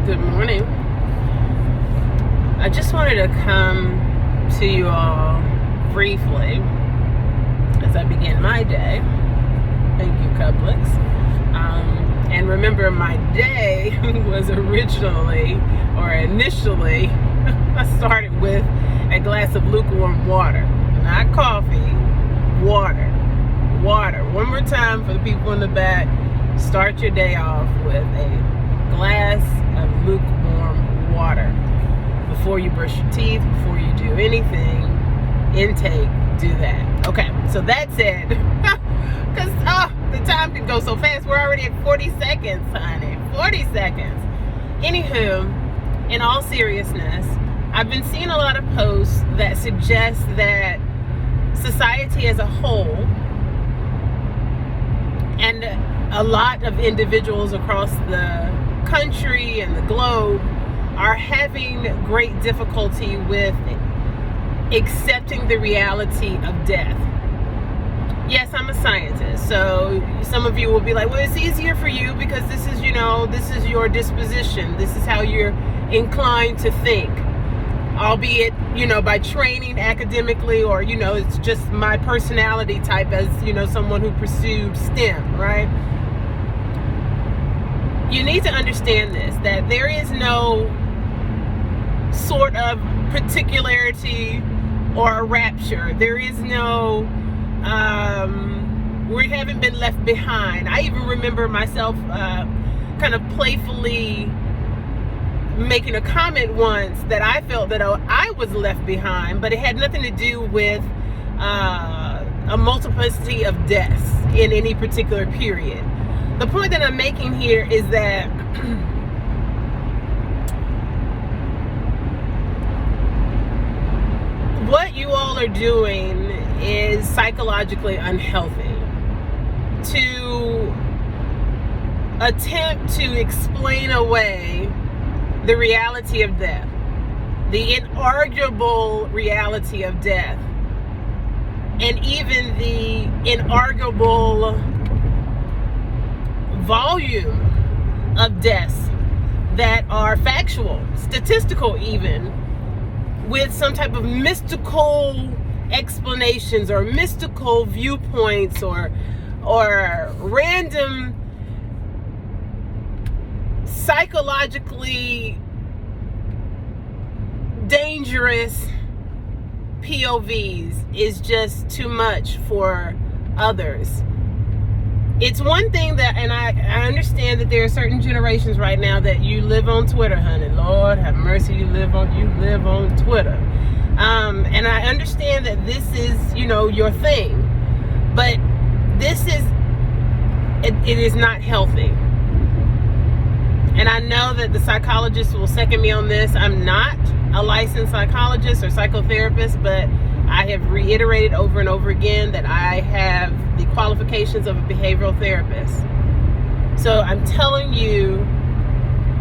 Good morning. I just wanted to come to you all briefly as I begin my day. Thank you, couplets. And remember, my day was initially, I started with a glass of lukewarm water. Not coffee, water. Water. One more time for the people in the back. Start your day off with a glass of lukewarm water. Before you brush your teeth, before you do anything, intake, do that. Okay, so that's it. Because the time can go so fast. We're already at 40 seconds, honey. 40 seconds. Anywho, in all seriousness, I've been seeing a lot of posts that suggest that society as a whole and a lot of individuals across the country and the globe are having great difficulty with accepting the reality of death. Yes, I'm a scientist, so some of you will be like, well, it's easier for you because this is your disposition. This is how you're inclined to think. Albeit, by training academically, or, it's just my personality type as, someone who pursued STEM, right? You need to understand this, that there is no sort of particularity or a rapture. There is no, we haven't been left behind. I even remember myself kind of playfully making a comment once that I felt that I was left behind, but it had nothing to do with a multiplicity of deaths in any particular period. The point that I'm making here is that what you all are doing is psychologically unhealthy. To attempt to explain away the reality of death, the inarguable reality of death, and even the inarguable volume of deaths that are factual, statistical even, with some type of mystical explanations or mystical viewpoints or random psychologically dangerous POVs is just too much for others. It's one thing that, and I understand that there are certain generations right now that you live on Twitter, honey. Lord have mercy, you live on Twitter. And I understand that this is, your thing. But this is, it is not healthy. And I know that the psychologists will second me on this. I'm not a licensed psychologist or psychotherapist, but I have reiterated over and over again that I have the qualifications of a behavioral therapist. So I'm telling you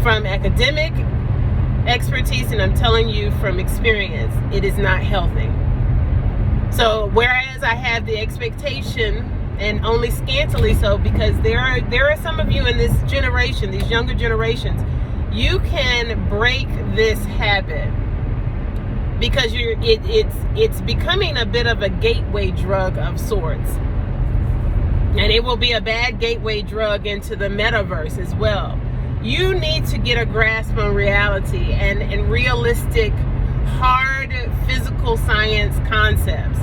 from academic expertise, and I'm telling you from experience, it is not healthy. So whereas I have the expectation, and only scantily so, because there are some of you in this generation, these younger generations, you can break this habit because it's becoming a bit of a gateway drug of sorts, and it will be a bad gateway drug into the metaverse as well. You need to get a grasp on reality and realistic, hard physical science concepts.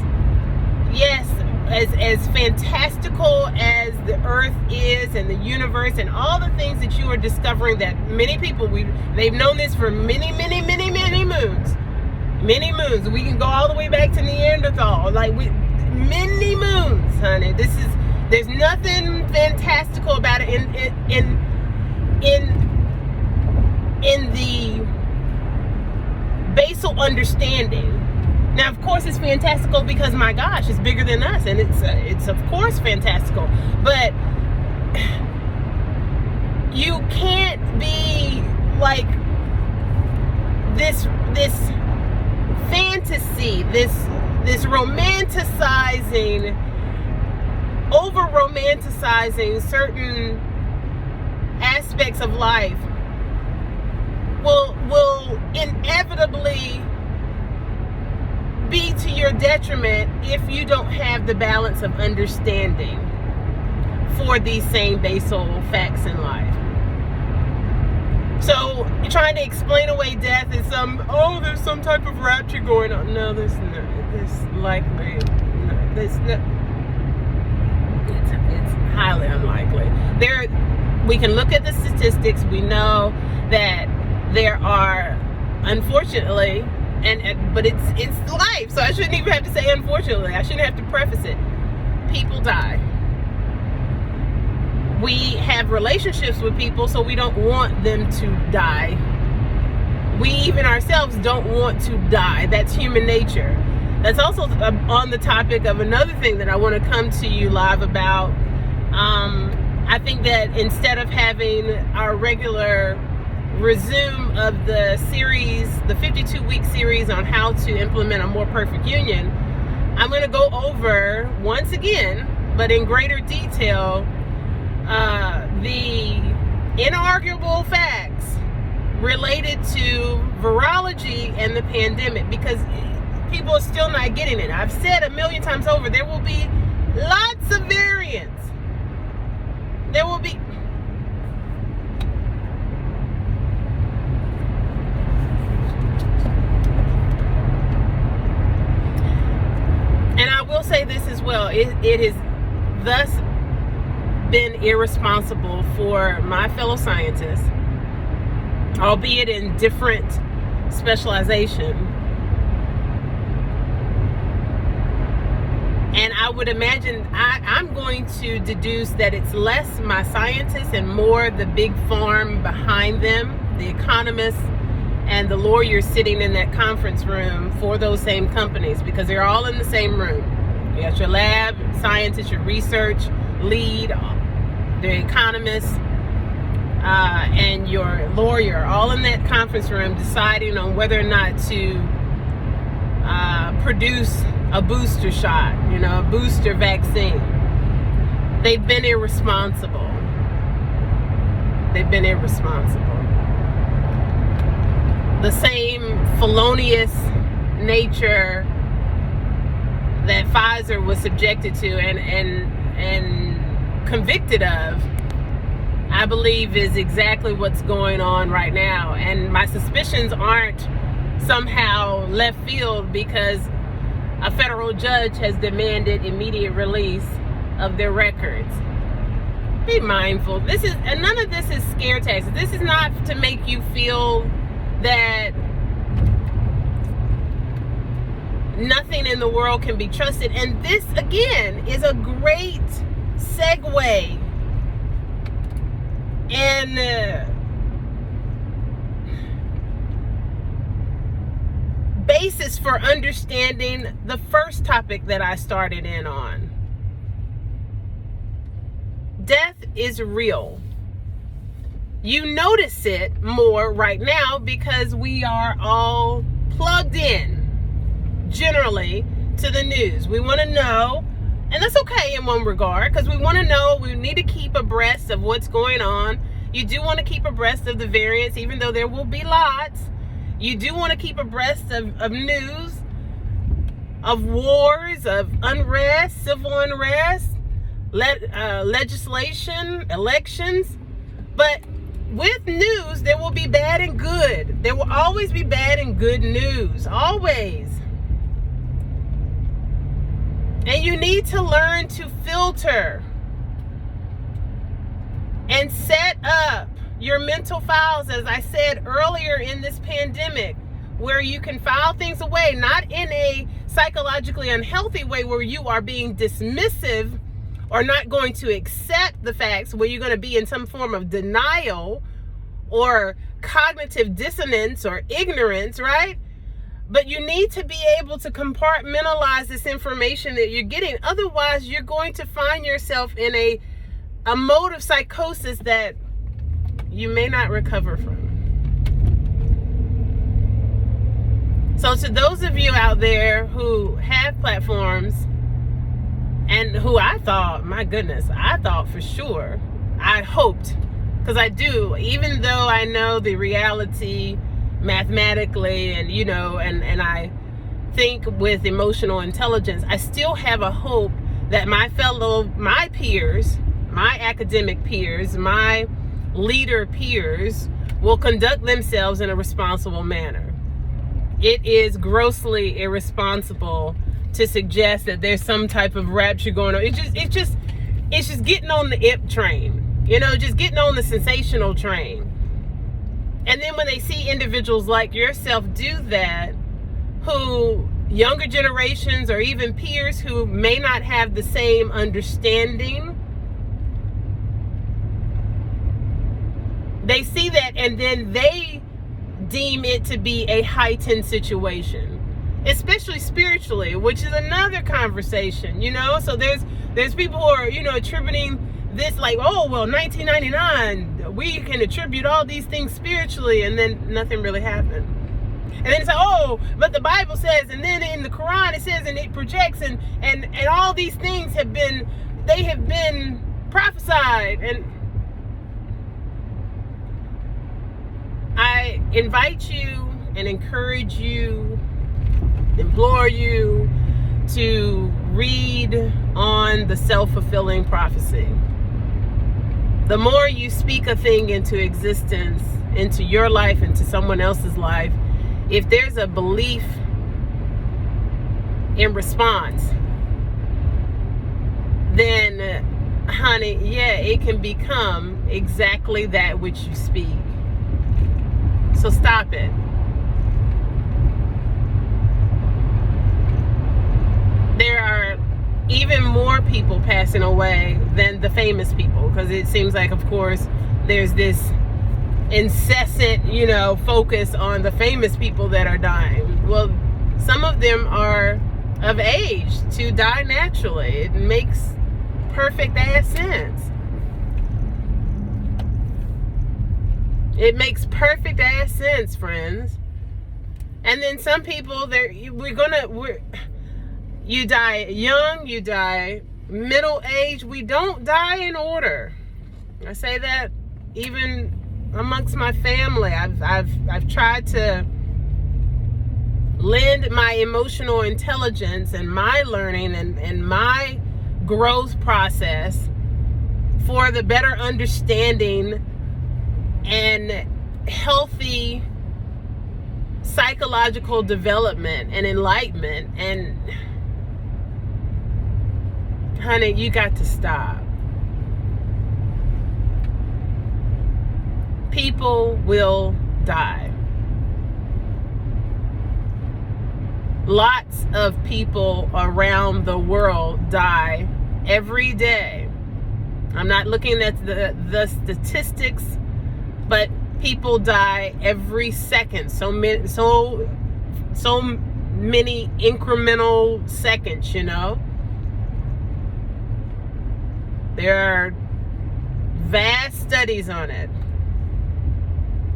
Yes, as fantastical as the earth is and the universe and all the things that you are discovering, that many people, they've known this for many moons. Many moons. We can go all the way back to Neanderthal, many moons, honey. There's nothing fantastical about it in the basal understanding. Now, of course, it's fantastical because, my gosh, it's bigger than us, and it's of course fantastical. But you can't be like this fantasy, this romanticizing, over romanticizing certain aspects of life detriment if you don't have the balance of understanding for these same basal facts in life. So you're trying to explain away death as there's some type of rapture going on. No, there's not. There's likely, no, there's not. It's highly unlikely. We can look at the statistics. We know that there are, unfortunately, but it's life, so I shouldn't even have to say unfortunately. I shouldn't have to preface it. People die. We have relationships with people, so we don't want them to die. We even ourselves don't want to die. That's human nature. That's also on the topic of another thing that I want to come to you live about. I think that instead of having our regular resume of the series, the 52-week series on how to implement a more perfect union, I'm going to go over once again, but in greater detail, the inarguable facts related to virology and the pandemic, because people are still not getting it. I've said a million times over, there will be lots of variants. There will be. And I will say this as well. It has thus been irresponsible for my fellow scientists, albeit in different specialization. And I would imagine I'm going to deduce that it's less my scientists and more the big farm behind them, the economists and the lawyers sitting in that conference room for those same companies, because they're all in the same room. You got your lab scientists, your research lead, the economist, and your lawyer, all in that conference room deciding on whether or not to produce a booster shot, a booster vaccine. They've been irresponsible. They've been irresponsible. The same felonious nature that Pfizer was subjected to and convicted of, I believe, is exactly what's going on right now. And my suspicions aren't somehow left field because a federal judge has demanded immediate release of their records. Be mindful. None of this is scare tactics. This is not to make you feel that nothing in the world can be trusted. And this, again, is a great segue and basis for understanding the first topic that I started in on. Death is real. You notice it more right now because we are all plugged in, generally, to the news. We want to know, and that's okay in one regard, because we want to know, we need to keep abreast of what's going on. You do want to keep abreast of the variants, even though there will be lots. You do want to keep abreast of news, of wars, of unrest, civil unrest, legislation, elections. But with news, there will be bad and good. There will always be bad and good news, always. And you need to learn to filter and set up your mental files, as I said earlier in this pandemic, where you can file things away, not in a psychologically unhealthy way where you are being dismissive or not going to accept the facts, where you're going to be in some form of denial or cognitive dissonance or ignorance, right? But you need to be able to compartmentalize this information that you're getting. Otherwise, you're going to find yourself in a mode of psychosis that you may not recover from. So to those of you out there who have platforms and who I thought for sure, I hoped, because I do, even though I know the reality mathematically and, and I think with emotional intelligence, I still have a hope that my peers, my academic peers, my leader peers will conduct themselves in a responsible manner. It is grossly irresponsible to suggest that there's some type of rapture going on. It's just getting on the ip train, just getting on the sensational train. And then when they see individuals like yourself do that, who younger generations or even peers who may not have the same understanding, they see that and then they deem it to be a heightened situation, especially spiritually, which is another conversation, So there's people who are, attributing this like, oh, well, 1999, we can attribute all these things spiritually, and then nothing really happened. And then it's like, oh, but the Bible says, and then in the Quran it says, and it projects, and all these things have been prophesied. And I invite you and encourage you, implore you to read on the self-fulfilling prophecy. The more you speak a thing into existence, into your life, into someone else's life, if there's a belief in response, then, honey, yeah, it can become exactly that which you speak. So stop it. There are even more people passing away than the famous people, because it seems like, of course, there's this incessant, focus on the famous people that are dying. Well, some of them are of age to die naturally. It makes perfect ass sense. It makes perfect ass sense, friends. And then some people, you die young, you die middle age. We don't die in order. I say that even amongst my family. I've tried to lend my emotional intelligence and my learning and my growth process for the better understanding and healthy psychological development and enlightenment. And honey, you got to stop. People will die. Lots of people around the world die every day. I'm not looking at the statistics, but people die every second. So many incremental seconds, There are vast studies on it.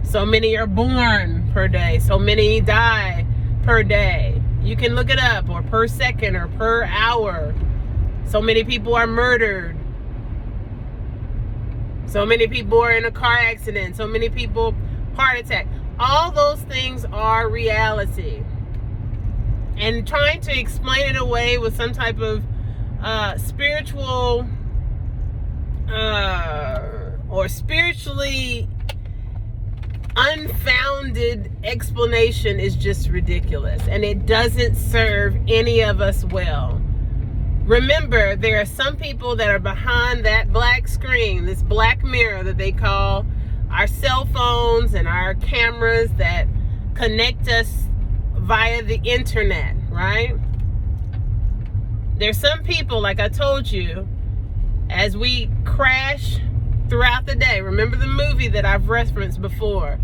So many are born per day. So many die per day. You can look it up, or per second, or per hour. So many people are murdered. So many people are in a car accident. So many people, heart attack. All those things are reality. And trying to explain it away with some type of spiritual or spiritually unfounded explanation is just ridiculous, and it doesn't serve any of us well. Remember, there are some people that are behind that black screen, this black mirror that they call our cell phones and our cameras that connect us via the internet, right? There's some people, like I told you, as we crash throughout the day. Remember the movie that I've referenced before?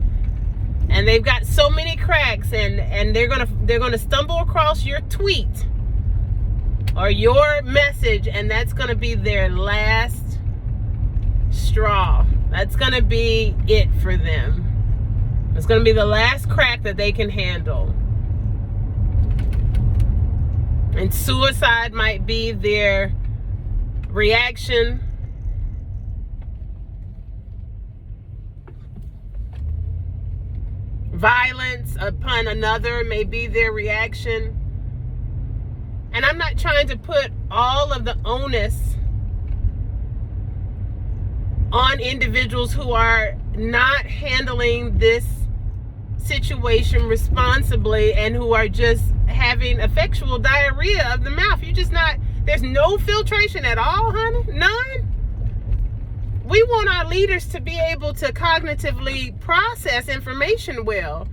And they've got so many cracks, and they're gonna stumble across your tweet or your message, and that's gonna be their last straw. That's gonna be it for them. It's gonna be the last crack that they can handle. And suicide might be their reaction. Violence upon another may be their reaction. And I'm not trying to put all of the onus on individuals who are not handling this situation responsibly and who are just having effectual diarrhea of the mouth. There's no filtration at all, honey. None. We want our leaders to be able to cognitively process information well.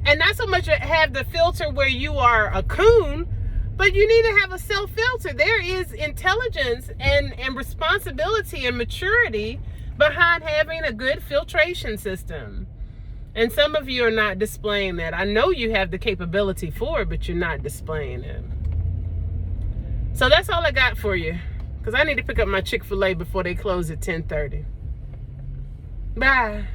And not so much have the filter where you are a coon, but you need to have a self-filter. There is intelligence and responsibility and maturity behind having a good filtration system. And some of you are not displaying that. I know you have the capability for it, but you're not displaying it. So that's all I got for you, because I need to pick up my Chick-fil-A before they close at 10:30. Bye.